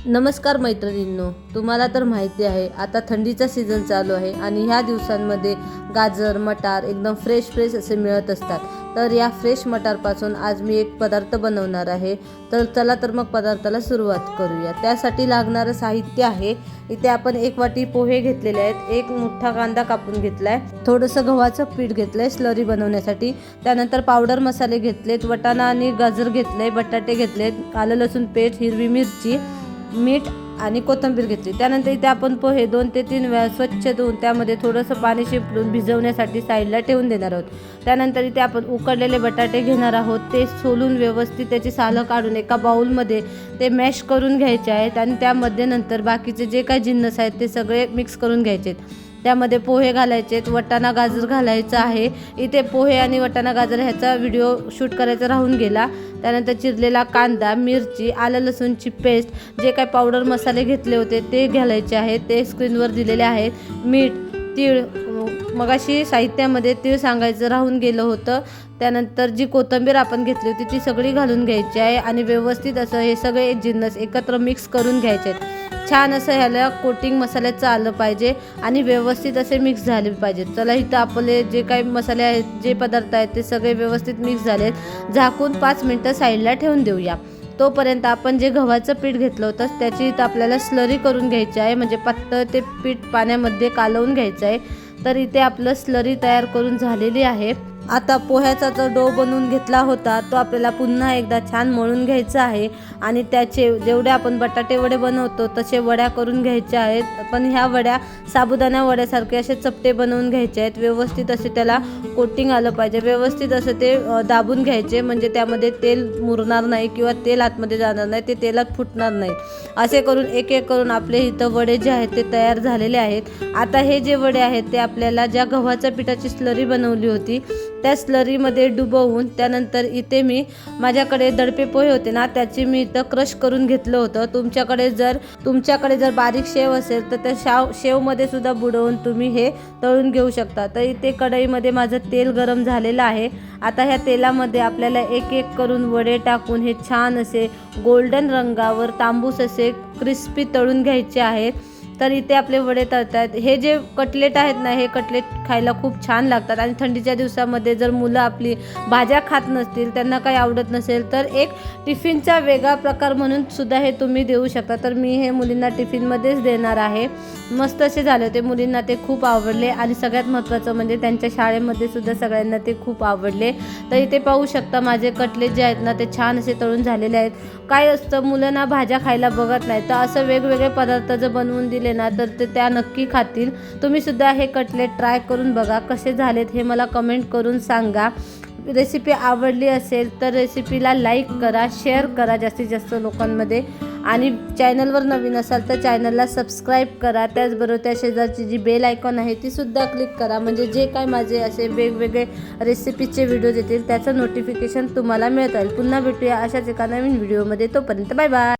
नमस्कार मैत्रिणींनो, तुम्हाला तर माहिती आहे आता थंडीचा सीझन चालू आहे आणि ह्या दिवसांमध्ये गाजर मटार एकदम फ्रेश असे मिळत असतात। तर या फ्रेश मटारपासून आज मी एक पदार्थ बनवणार आहे। तर चला तर मग पदार्थाला सुरुवात करूया। त्यासाठी लागणारे साहित्य आहे, इथे आपण 1 वाटी पोहे घेतलेले आहेत, 1 मोठा कांदा कापून घेतलाय, थोडंसं गव्हाचं पीठ घेतलंय स्लरी बनवण्यासाठी, त्यानंतर पावडर मसाले घेतलेत, वटाणा आणि गाजर घेतले, बटाटे घेतलेत, आलं लसूण पेस्ट, हिरवी मिरची, मीठ आणि कोथिंबीर घेतली। त्यानंतर इथे आपण पोहे 2 ते 3 वेळा स्वच्छ धुवून त्यामध्ये थोडंसं पाणी शिंपडून भिजवण्यासाठी साईडला ठेवून देणार आहोत। त्यानंतर इथे आपण उकडलेले बटाटे घेणार आहोत, ते सोलून व्यवस्थित त्याची सालं काढून एका बाउलमध्ये ते मॅश करून घ्यायचे आहेत आणि त्यामध्ये नंतर बाकीचे जे काही जिन्नस आहेत ते सगळे मिक्स करून घ्यायचे आहेत। त्यामध्ये पोहे घालायचे आहेत, वटाणा गाजर घालायचा आहे। इथे पोहे आणि वटाणा गाजर ह्याचा व्हिडिओ शूट करायचा राहून गेला। त्यानंतर चिरलेला कांदा, मिरची, आलं लसूणची पेस्ट, जे काही पावडर मसाले घेतले होते ते घालायचे आहेत, ते स्क्रीनवर दिलेले आहेत। मीठ, तीळ, मगाशी साहित्यामध्ये तीळ सांगायचं राहून गेलं होतं। त्यानंतर जी कोथिंबीर आपण घेतली होती ती सगळी घालून घ्यायची आहे आणि व्यवस्थित असं हे सगळे जिन्नस एकत्र मिक्स करून घ्यायचे आहेत। छान असं ह्याला कोटिंग मसाल्याचं आलं पाहिजे आणि व्यवस्थित असे मिक्स झाले पाहिजेत। चला इथं आपले जे काही मसाले आहेत, जे पदार्थ आहेत ते सगळे व्यवस्थित मिक्स झालेत। झाकून 5 मिनिटं साईडला ठेवून देऊया। तोपर्यंत आपण जे गव्हाचं पीठ घेतलं होतं त्याची इथं आपल्याला स्लरी करून घ्यायची आहे, म्हणजे पातळ ते पीठ पाण्यामध्ये कालवून घ्यायचं आहे। तर इथे आपलं स्लरी तयार करून झालेली आहे। आता पोह्याचा जो डो बनवून घेतला होता तो आपल्याला पुन्हा एकदा छान मळून घ्यायचा आहे आणि त्याचे जेवढे आपण बटाटे वडे बनवतो तसे वड्या करून घ्यायच्या आहेत। पण ह्या वड्या साबुदाणा वड्यासारखे असे चपटे बनवून घ्यायचे आहेत। व्यवस्थित असे त्याला कोटिंग आलं पाहिजे, व्यवस्थित असं ते दाबून घ्यायचे, म्हणजे त्यामध्ये तेल मुरणार नाही किंवा तेल आतमध्ये जाणार नाही, ते तेलात फुटणार नाही। असे करून एक एक करून आपले इथं वडे जे आहेत ते तयार झालेले आहेत। आता हे जे वडे आहेत ते आपल्याला ज्या गव्हाच्या पिठाची स्लरी बनवली होती त्या स्लरीमध्ये डुबवून, त्यानंतर इथे मी माझ्याकडे दडपे पोहे होते ना त्याची मी इथं क्रश करून घेतलं होतं। तुमच्याकडे जर बारीक शेव असेल तर त्या शेवमध्ये सुद्धा बुडवून तुम्ही हे तळून घेऊ शकता। तर इथे कढईमध्ये माझं तेल गरम झालेलं आहे। आता ह्या तेलामध्ये आपल्याला एक एक करून वडे टाकून हे छान असे गोल्डन रंगावर तांबूस असे क्रिस्पी तळून घ्यायचे आहेत। तर इथे आपले वडे तळतात। हे जे कटलेट आहेत ना, हे कटलेट खायला खूप छान लागतात आणि थंडीच्या दिवसामध्ये जर मुलं आपली भाज्या खात नसतील, त्यांना काही आवडत नसेल तर एक टिफिनचा वेगळा प्रकार म्हणून सुद्धा हे तुम्ही देऊ शकता। तर मी हे मुलींना टिफिनमध्येच देणार आहे। मस्त असे झाले होते, मुलींना ते खूप आवडले आणि सगळ्यात महत्त्वाचं म्हणजे त्यांच्या शाळेमध्ये सुद्धा सगळ्यांना ते खूप आवडले। तर इथे पाहू शकता माझे कटलेट जे आहेत ना ते छान असे तळून झालेले आहेत। काय असतं, मुलांना भाज्या खायला बघत नाही, तर असं वेगवेगळे पदार्थ जर बनवून दिले ना तर ते त्या नक्की खातील। तुम्ही सुद्धा हे कटलेट ट्राय करून बघा, कसे झालेत हे मला कमेंट करून सांगा। रेसिपी आवडली असेल तर रेसिपीला लाईक करा, शेअर करा जास्तीत जास्त लोकांमध्ये, आणि चॅनलवर नवीन असाल तर चॅनलला सबस्क्राईब करा। त्याचबरोबर त्या शेजारची जी बेल आयकॉन आहे ती सुद्धा क्लिक करा, म्हणजे जे काय माझे असे वेगवेगळे रेसिपीचे व्हिडिओज येतील त्याचं नोटिफिकेशन तुम्हाला मिळत राहील। पुन्हा भेटूया अशाच एका नवीन व्हिडिओमध्ये, तोपर्यंत बाय बाय।